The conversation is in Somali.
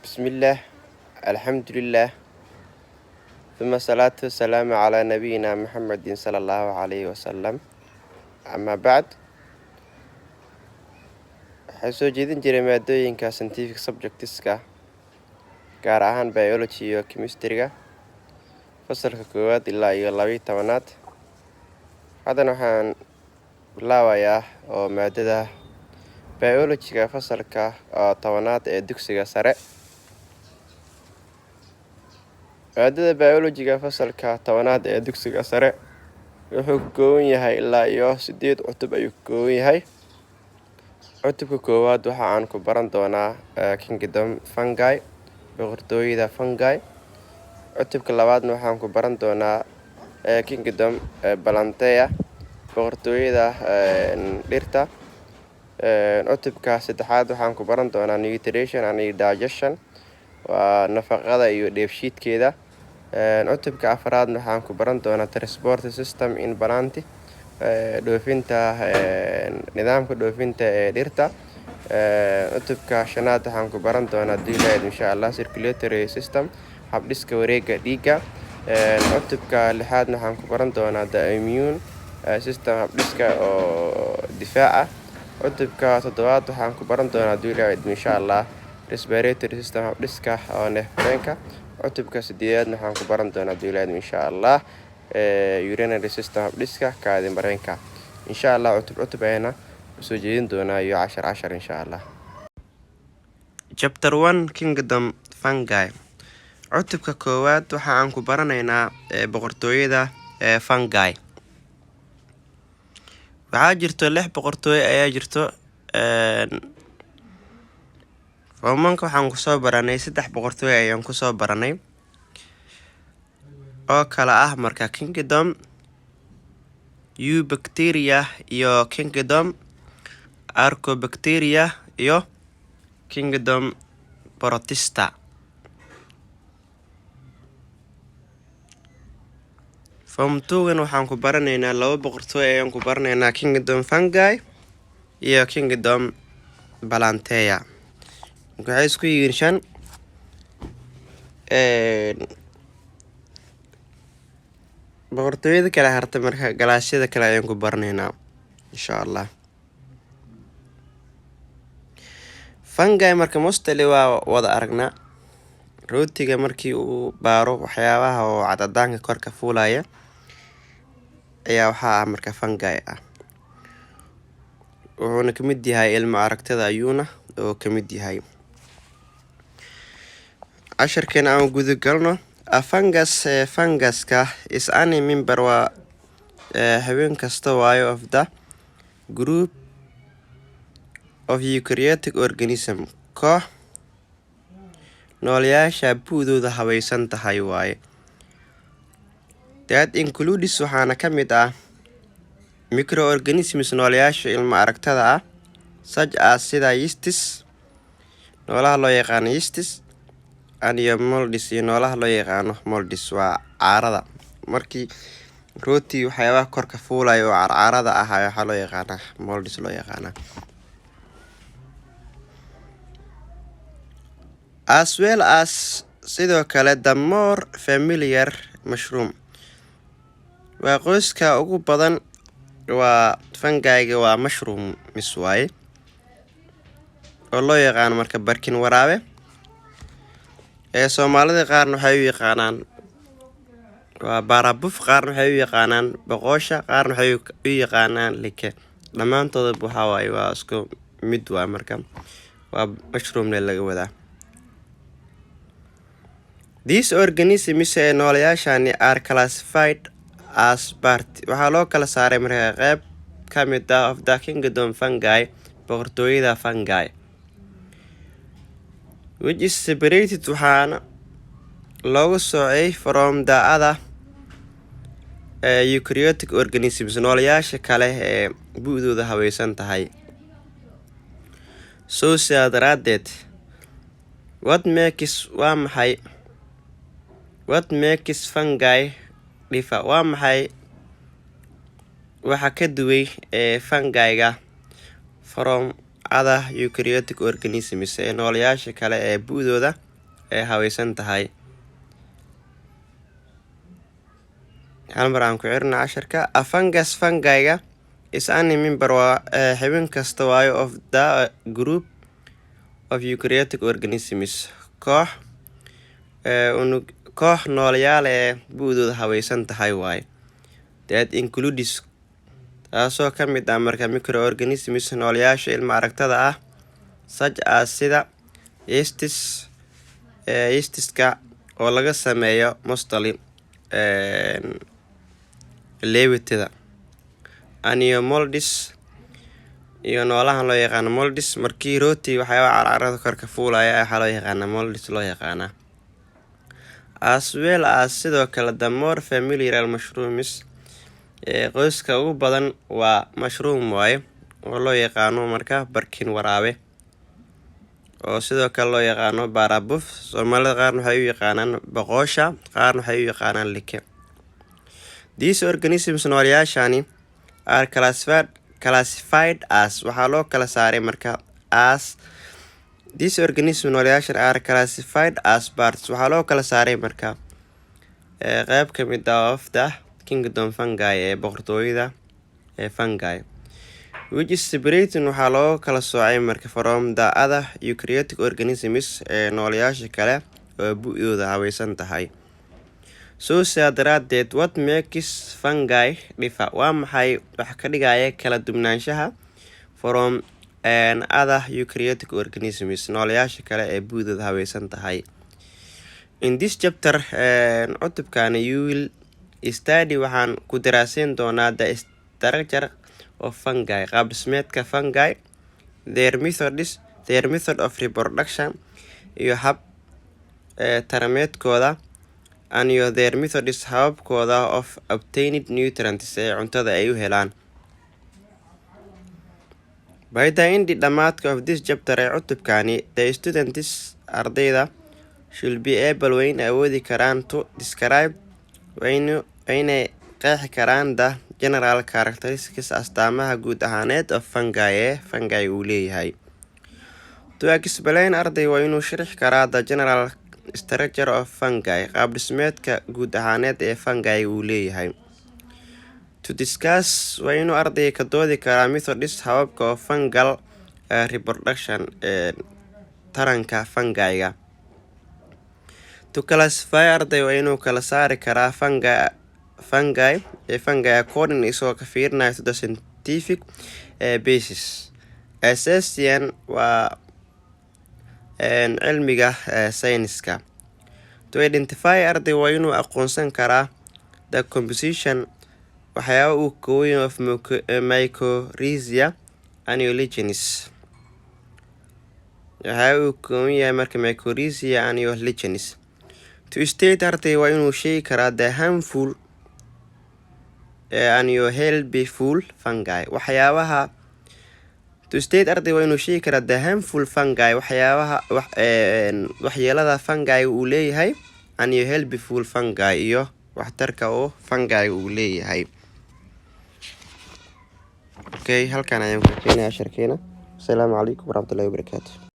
بسم الله الحمد لله ثم الصلاة والسلام على نبينا محمد صلى الله عليه وسلم أما بعد waxay soo jeedin jiray maadooyinka scientific subjectska gaar ahaan biology iyo chemistry-ga fasalka koowaad ilaa iyo 12aad haddana waxaan bilaabayaa oo maadada biology-ga fasalka 10aad ee dugsiga sare maadada biology-ga fasalka 10aad ee dugsiga sare wuxuu ka kooban yahay ilaa iyo 8 cutub ayuu ka kooban yahay cutubka koowaad waxa aan ku baran doonaa kingdom fungi boqortooyada fungi cutubka labaadna waxaan ku baran doonaa kingdom plantae boqortooyada dhirta cutubka saddexaad waxaan ku baran doonaa nutrition and digestion waa nafaqada iyo dheefshiidkeeda cutubka afraadna waxaan ku baran doonaa transport system in plant dhoofinta nidaamka dhoofinta ee dhirta cutubka shanaad waxaan ku baran doonaa dilayd insha Allah circulatory system habdhiska wareegga dhiigga cutubka lixaad waxaan ku baran doonaa the immune system habdhiska oo difaaca cutubka toddobaad waxaan ku baran doonaa dilayd insha Allah respiratory system habdhiska oo neefmareenka cutubka sideedaad waxaan ku baran doonaa dilayd insha Allah urinary system habdhiska kaadi mareenka insha Allah cutub ayna soo jeedin doonaa iyo 10 insha Allah chapter 1 kingdom fungi cutubka koowaad waxa aan ku baranaynaa boqortooyada fungi waxaa jirto 6 boqortooyo ayaa jirto Romanka waxaan ku soo baranay 3 boqortooyo ayaan ku soo baranay oo kala ah marka kingdom Eubacteria iyo kingdom Archaeobacteria iyo kingdom Protista Form 2 waxaan ku baranaynaa 2 boqortooyo ayaan ku baranaynaa kingdom fungi iyo kingdom plantae waxay isku yihiin 5 boqortooyada kala harta marka galaasyada kale ayaan ku baranaynaa insha Allah fungi marka mostly waa wada aragnaa rootiga markii uu baaro waxyaabaha oo cadadaanka korka fuulaya ayaa waxa marka fungi ah wuxuuna ka mid yahay ilma aragtada ayuuna oo ka mid yahay casharkeena aan guda galno A funguska is any member waa habeen kasta waayo of the group of eukaryotic organism koox noolayaasha buudooda habaysan tahay waaye that includes waxaana ka mid ah microorganisms noolayaasha ilma aragtada ah such as sida yeastis noolaha loo yaqaan yeastis iyo molds iyo noolaha loo yaqaano molds waa caarada markii rooti waxyaabaha korka fuulay oo caarada ah waxa loo yaqaanaa molds loo yaqaanaa as well as sidoo kale the more familiar mushroom waa qoyska ugu badan waa fungi-ga waa mushroom miswaaye oo loo yaqaan marka barkin waraabe Soomaalida qaarna waxay u yaqaanaan waa barabuf qaarna waxay u yaqaanaan boqosha qaarna waxay u yaqaanaan like dhamaantooda waxa waaye waa isku mid waa marka waa mushroom laga wadaa These organisms noolayaashani are classified as part waxa loo kala saaray marka qayb ka mid ah of the kingdom fungi boqortooyada fungi which is separated waxaana looga soocay from the other eukaryotic organisms noolayaasha kale ee buudooda habaysan tahay so sidaa daraadeed what makes fungi differ waa maxay waxa ka duway fungi-ga from other eukaryotic organisms ee noolayaasha kale ee buudooda haweysan tahay. hal mar aan ku cirna casharka. A fungus fungi-ga is any member waa xubin kasta waayo of the group of eukaryotic organisms, koox noolayaal ee bu'dooda haweysan tahay waaye. That includes taasoo ka mid ah marka microorganisms noolayaasha ilma aragtada ah such as sida yeastiska oo laga sameeyo mostly leewitida, molds iyo noolahan loo yaqaano molds. Markii rooti waxyaaba carcarada korka fuulaya waxaa loo yaqaana molds loo yaqaana. As well as sidoo kale the more familiar mushrooms qoyska ugu badan waa mushroom waaye oo loo yaqaano marka barkin waraabe oo sidoo kale loo yaqaano barabuf. Soomaalida qaarna waxay u yaqaanaan boqosha, qaarna waxay u yaqaanaan like. These organisms noolayaashani are classified as waxaa loo kala saaray marka as these organisms noolayaashan are classified as parts waxaa loo kala saaray marka qayb ka mid ah of the kingdom fungi ee boqortooyada ee fungi, which is separating waxaa loo kala soocay marka from the other eukaryotic organisms ee noolayaasha kale oo bu'dooda haweysan tahay. So sidaa daraadeed, what makes fungi differ? Waa maxay wax ka dhigaya kala duwanaanshaha from other eukaryotic organisms noolayaasha kale ee bu'dooda haweysan tahay? In this chapter cutubkani you will study waxaan ku daraaseyn doonaa the structure of fungi, qaab dhismeedka fungi, their method of reproduction iyo hab tarameedkooda, and their methods hababkooda of obtaining nutrients ee cuntada ay u helaan. By the end dhamaadka of this chapter ee cutubkani, the students ardayda should be able wayn awoodi karaan to describe waynay qeexi karaan the general characteristics astaamaha guud ahaaneed of fungi ee fungi uu leeyahay. To explain, arday waa inuu sharxi karaa the general structure of fungi, qaab dhismeedka guud ahaaneed ee fungi uu leeyahay. To discuss waa inuu arday ka doodi karaa methods hababka of fungal reproduction ee taranka fungi-ga. To classify, arday waa inuu kala saari karaa fungi according isagoo ka fiirinayo to the scientific basis. Assessment waa cilmiga sayniska. To identify, arday waa inuu aqoonsan karaa the composition waxyaaba uu kooyin of mycorrhizia and lichens. waxyaaba uu kooban yahay marka mycorrhizia and lichens. To state, arday waa inuu sheegi karaa the harmful and helpful fungi waxyaabaha. To state, arday waa inuu sheegi karaa the harmful fungi waxyaabaha waxyeelada fungi uu leeyahay, and helpful fungi iyo waxtarka oo fungi uu leeyahay. Okay, halkan ayaan ku keenayaa casharkeena. Assalaamu calaykum waraxmatullaahi wabarakaatuh.